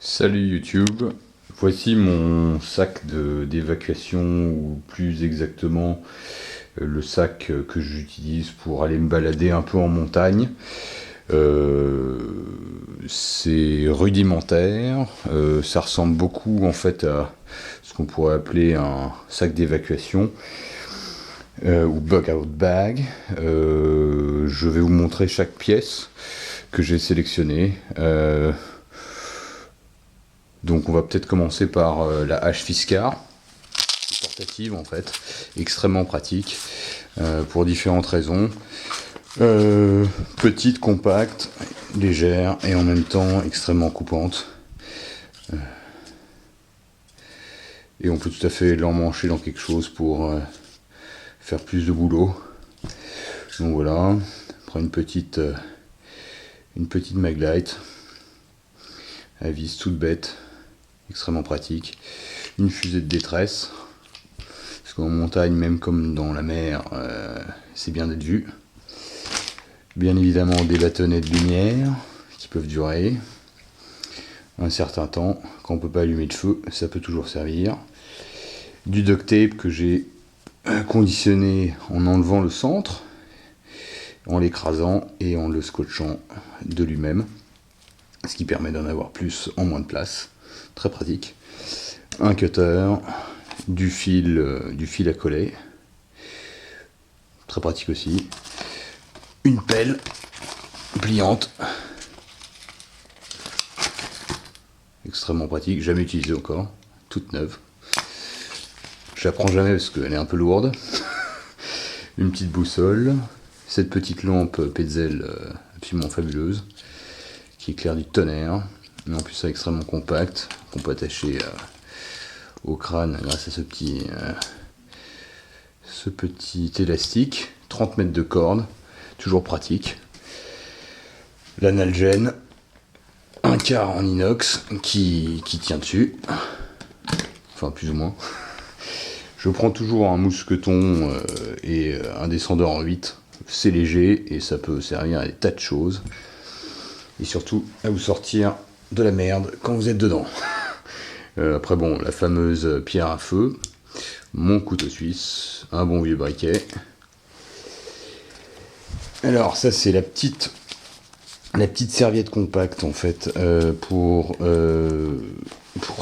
Salut YouTube, voici mon sac d'évacuation, ou plus exactement le sac que j'utilise pour aller me balader un peu en montagne. C'est rudimentaire, ça ressemble beaucoup en fait à ce qu'on pourrait appeler un sac d'évacuation ou bug out bag. Je vais vous montrer chaque pièce que j'ai sélectionnée. Donc on va peut-être commencer par la hache Fiskars, portative en fait, extrêmement pratique pour différentes raisons. Petite, compacte, légère et en même temps extrêmement coupante. Et on peut tout à fait l'emmancher dans quelque chose pour faire plus de boulot. Donc voilà, on prend une petite Maglite à vis toute bête, extrêmement pratique. Une fusée de détresse, parce qu'en montagne, même comme dans la mer, c'est bien d'être vu. Bien évidemment des bâtonnets de lumière qui peuvent durer un certain temps. Quand on peut pas allumer de feu, ça peut toujours servir. Du duct tape que j'ai conditionné en enlevant le centre, en l'écrasant et en le scotchant de lui-même, ce qui permet d'en avoir plus en moins de place. Très pratique. Un cutter, du fil à coller, très pratique aussi. Une pelle pliante, extrêmement pratique, jamais utilisée encore, toute neuve. Je la prends jamais parce qu'elle est un peu lourde. Une petite boussole, cette petite lampe Petzl absolument fabuleuse, qui éclaire du tonnerre, mais en plus c'est extrêmement compact, qu'on peut attacher au crâne grâce à ce petit élastique. 30 mètres de corde, toujours pratique. L'analgène, un quart en inox qui tient dessus, enfin plus ou moins. Je prends toujours un mousqueton et un descendeur en 8, c'est léger et ça peut servir à des tas de choses. Et surtout à vous sortir de la merde quand vous êtes dedans. Après bon, la fameuse pierre à feu, mon couteau suisse, un bon vieux briquet. Alors ça c'est la petite serviette compacte en fait pour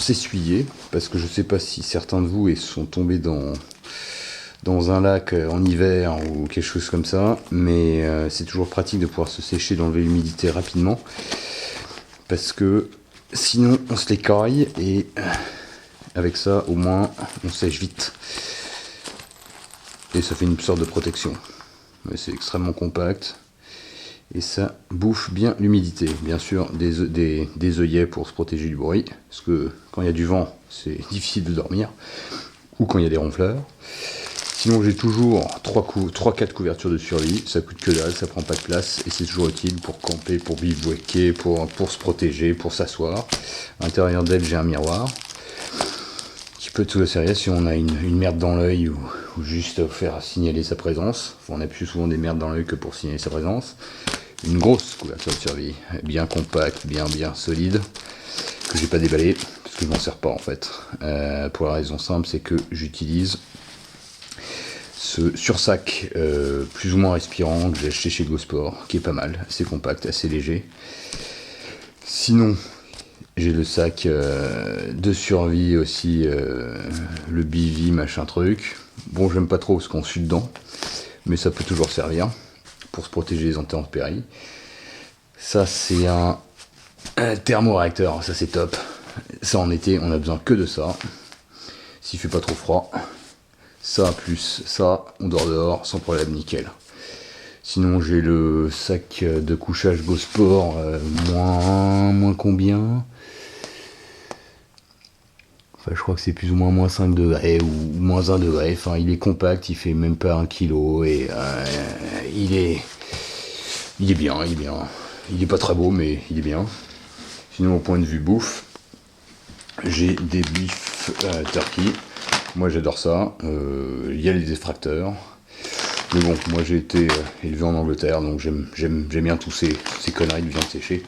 s'essuyer, parce que je sais pas si certains de vous sont tombés dans un lac en hiver ou quelque chose comme ça, mais c'est toujours pratique de pouvoir se sécher, d'enlever l'humidité rapidement, parce que sinon on se l'écaille et avec ça au moins on sèche vite et ça fait une sorte de protection. Mais c'est extrêmement compact et ça bouffe bien l'humidité. Bien sûr des œillets pour se protéger du bruit, parce que quand il y a du vent c'est difficile de dormir, ou quand il y a des ronfleurs. Sinon j'ai toujours 3-4 couvertures de survie, ça coûte que dalle, ça prend pas de place et c'est toujours utile pour camper, pour bivouaquer, pour se protéger, pour s'asseoir. À l'intérieur d'elle j'ai un miroir qui peut tout servir si on a une merde dans l'œil ou juste faire signaler sa présence. Enfin, on a plus souvent des merdes dans l'œil que pour signaler sa présence. Une grosse couverture de survie, bien compacte, bien solide, que j'ai pas déballé parce que je m'en sers pas en fait. Pour la raison simple, c'est que j'utilise ce sursac plus ou moins respirant que j'ai acheté chez GoSport, qui est pas mal, assez compact, assez léger. Sinon, j'ai le sac de survie aussi, le BV machin truc. Bon, j'aime pas trop ce qu'on suit dedans, mais ça peut toujours servir pour se protéger des intempéries. Ça, c'est un thermoréacteur, ça c'est top. Ça en été, on a besoin que de ça, s'il fait pas trop froid. Ça plus ça, on dort dehors sans problème, nickel. Sinon j'ai le sac de couchage GoSport, moins combien, enfin je crois que c'est plus ou moins moins 5 degrés ou moins 1 degré. Enfin il est compact, il fait même pas 1 kg et il est bien. Il est pas très beau mais il est bien. Sinon au point de vue bouffe, j'ai des beef turkey. Moi j'adore ça, il y a les extracteurs, mais bon, moi j'ai été élevé en Angleterre, donc j'aime bien tous ces conneries de viande séchée.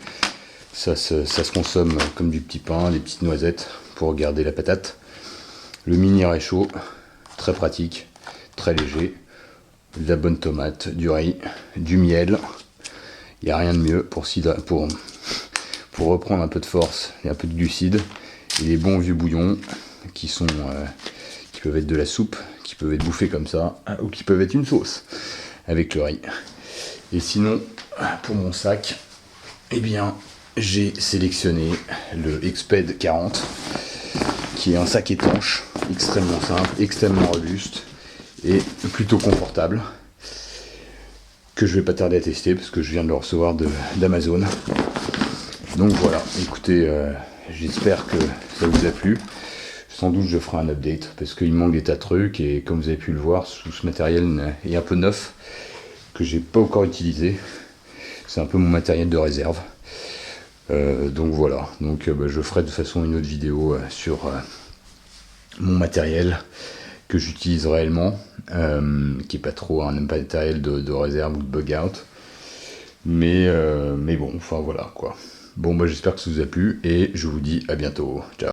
Ça se consomme comme du petit pain, des petites noisettes pour garder la patate. Le mini réchaud, très pratique, très léger. De la bonne tomate, du riz, du miel. Il n'y a rien de mieux pour reprendre un peu de force et un peu de glucides. Et les bons vieux bouillons qui peuvent être de la soupe, qui peuvent être bouffés comme ça, ou qui peuvent être une sauce avec le riz. Et sinon, pour mon sac, eh bien, j'ai sélectionné le Exped 40, qui est un sac étanche, extrêmement simple, extrêmement robuste et plutôt confortable, que je vais pas tarder à tester parce que je viens de le recevoir d'Amazon. Donc voilà, écoutez, j'espère que ça vous a plu. Sans doute je ferai un update parce qu'il me manque des tas de trucs et comme vous avez pu le voir, tout ce matériel est un peu neuf que j'ai pas encore utilisé. C'est un peu mon matériel de réserve. Donc voilà, je ferai de toute façon une autre vidéo sur mon matériel que j'utilise réellement, qui est pas trop un matériel de réserve ou de bug out. Mais bon, enfin voilà quoi. Bon, j'espère que ça vous a plu et je vous dis à bientôt. Ciao.